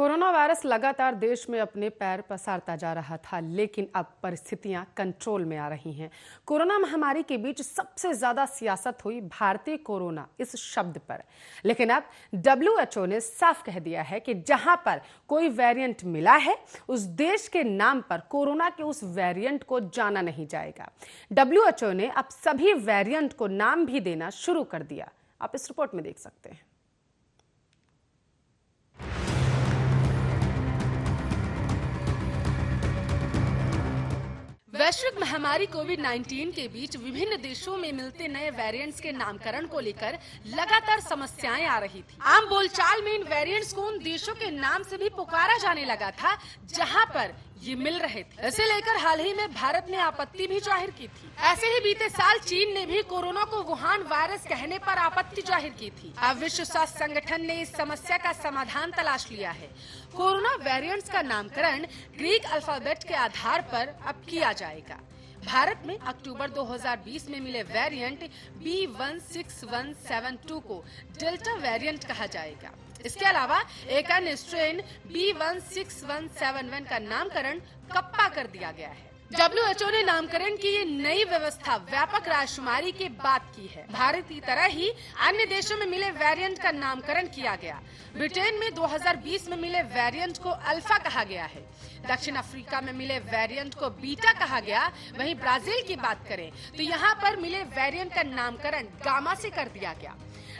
Corona virus लगातार देश में अपने पैर पसारता जा रहा था, लेकिन अब परिस्थितियां कंट्रोल में आ रही हैं। कोरोना महामारी के बीच सबसे ज्यादा सियासत हुई भारतीय कोरोना इस शब्द पर, लेकिन अब WHO ने साफ कह दिया है कि जहां पर कोई वेरिएंट मिला है उस देश के नाम पर कोरोना के उस वेरिएंट को जाना नहीं जाएगा। WHO ने अब सभी वेरिएंट को नाम भी देना शुरू कर दिया। आप इस रिपोर्ट में देख सकते हैं। वैश्विक महामारी कोविड-19 के बीच विभिन्न देशों में मिलते नए वेरिएंट्स के नामकरण को लेकर लगातार समस्याएं आ रही थी। आम बोलचाल में इन वेरिएंट्स को उन देशों के नाम से भी पुकारा जाने लगा था जहां पर ये मिल रहे थे। इसे लेकर हाल ही में भारत ने आपत्ति भी जाहिर की थी। ऐसे ही बीते साल चीन ने भी कोरोना को वुहान वायरस कहने पर आपत्ति जाहिर की थी। अब विश्व स्वास्थ्य संगठन ने इस समस्या का समाधान तलाश लिया है। कोरोना वेरिएंट्स का नामकरण ग्रीक अल्फाबेट के आधार पर अब किया जाएगा। भारत में अक्टूबर 2020 में मिले वेरिएंट B16172 को डेल्टा वेरिएंट कहा जाएगा। इसके अलावा एक अन्य स्ट्रेन B16171 का नामकरण कप्पा कर दिया गया है। WHO ने नामकरण की ये नई व्यवस्था व्यापक राजशुमारी के बाद की है। भारत की तरह ही अन्य देशों में मिले वेरिएंट का नामकरण किया गया। ब्रिटेन में 2020 में मिले वेरिएंट को अल्फा कहा गया है। दक्षिण अफ्रीका में मिले वेरिएंट को बीटा कहा गया। वहीं ब्राजील की बात करें तो यहाँ पर मिले वेरिएंट का नामकरण गामा से कर दिया गया।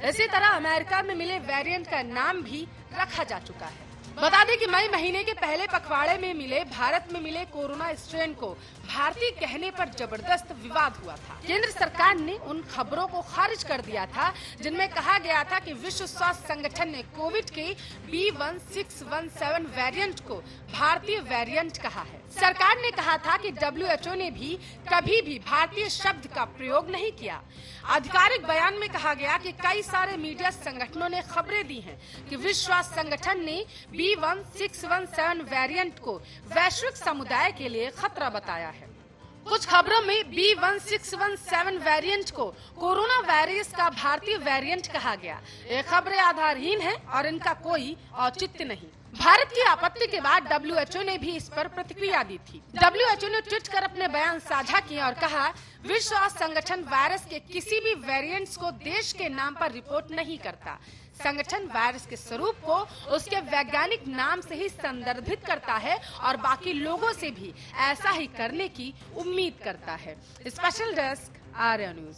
इसी तरह अमेरिका में मिले वेरिएंट का नाम भी रखा जा चुका है। बता दें कि मई महीने के पहले पखवाड़े में भारत में मिले कोरोना स्ट्रेन को भारतीय कहने पर जबरदस्त विवाद हुआ था। केंद्र सरकार ने उन खबरों को खारिज कर दिया था जिनमें कहा गया था कि विश्व स्वास्थ्य संगठन ने कोविड के B16117 वेरिएंट को भारतीय वेरिएंट कहा है। सरकार ने कहा था कि WHO ने भी कभी भी भारतीय शब्द का प्रयोग नहीं किया। आधिकारिक बयान में कहा गया कि कई सारे मीडिया संगठनों ने खबरें दी हैं कि विश्व स्वास्थ्य संगठन ने B16117 वेरिएंट को वैश्विक समुदाय के लिए खतरा बताया है। कुछ खबरों में B16117 वेरिएंट को कोरोना वायरस का भारतीय वेरिएंट कहा गया। ये खबरें आधारहीन हैं और इनका कोई औचित्य नहीं। भारत की आपत्ति के बाद WHO ने भी इस पर प्रतिक्रिया दी थी। WHO ने ट्वीट कर अपने बयान साझा किए और कहा, विश्व स्वास्थ्य संगठन वायरस के किसी भी वेरिएंट्स को देश के नाम पर रिपोर्ट नहीं करता। संगठन वायरस के स्वरूप को उसके वैज्ञानिक नाम से ही संदर्भित करता है और बाकी लोगों से भी ऐसा ही करने की उम्मीद करता है। Special desk, Arya news.